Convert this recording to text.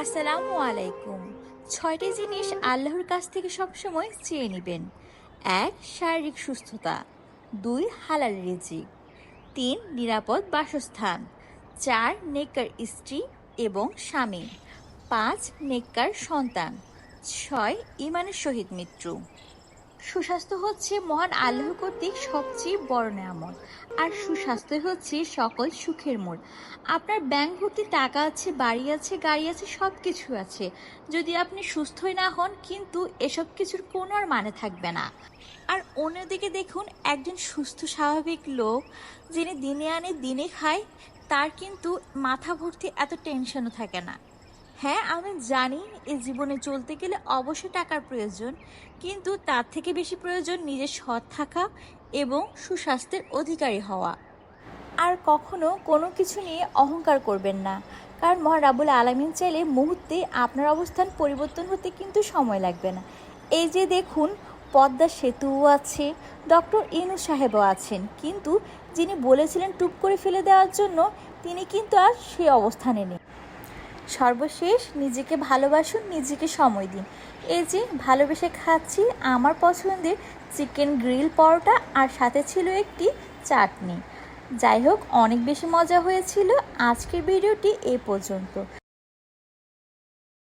আসসালামু আলাইকুম। ৬টি জিনিস আল্লাহর কাছ থেকে সবসময় চেয়ে নেবেন। ১. শারীরিক সুস্থতা। ২. হালাল রিজিক। ৩. নিরাপদ বাসস্থান। ৪. নেককার স্ত্রী এবং স্বামী। ৫. নেককার সন্তান। ৬. ঈমানের সহিত মৃত্যু। সুস্বাস্থ্য হচ্ছে মহান আল্লাহ কর্তৃক সবচেয়ে বড় নেয়ামত, আর সুস্বাস্থ্যই হচ্ছে সকল সুখের মূল। আপনার ব্যাংক ভর্তি টাকা আছে, বাড়ি আছে, গাড়ি আছে, সব কিছু আছে, যদি আপনি সুস্থই না হন, কিন্তু এসব কিছুর কোনো আর মানে থাকবে না। আর অন্যদিকে দেখুন, একজন সুস্থ স্বাভাবিক লোক যিনি দিনে আনে দিনে খায়, তার কিন্তু মাথা ভর্তি এত টেনশনও থাকে না। হ্যাঁ, আমি জানি এই জীবনে চলতে গেলে অবশ্যই টাকার প্রয়োজন, কিন্তু তার থেকে বেশি প্রয়োজন নিজের সৎ থাকা এবং সুস্বাস্থ্যের অধিকারী হওয়া। আর কখনো কোনো কিছু নিয়ে অহংকার করবেন না, কারণ মহান রাব্বুল আলামিন চাইলে মুহূর্তে আপনার অবস্থান পরিবর্তন হতে কিন্তু সময় লাগবে না। এই যে দেখুন, পদ্মা সেতুও আছে, ডক্টর ইউনূস সাহেবও আছেন, কিন্তু যিনি বলেছিলেন টুপ করে ফেলে দেওয়ার জন্য, তিনি কিন্তু আর সেই অবস্থানে নেই। সর্বশেষ নিজেকে ভালোবাসুন, নিজেকে সময় দিন। এই যে ভালোবেসে খাচ্ছি আমার পছন্দের চিকেন গ্রিল পরোটা, আর সাথে ছিল একটি চাটনি। যাই হোক, অনেক বেশি মজা হয়েছিল। আজকের ভিডিওটি এ পর্যন্ত।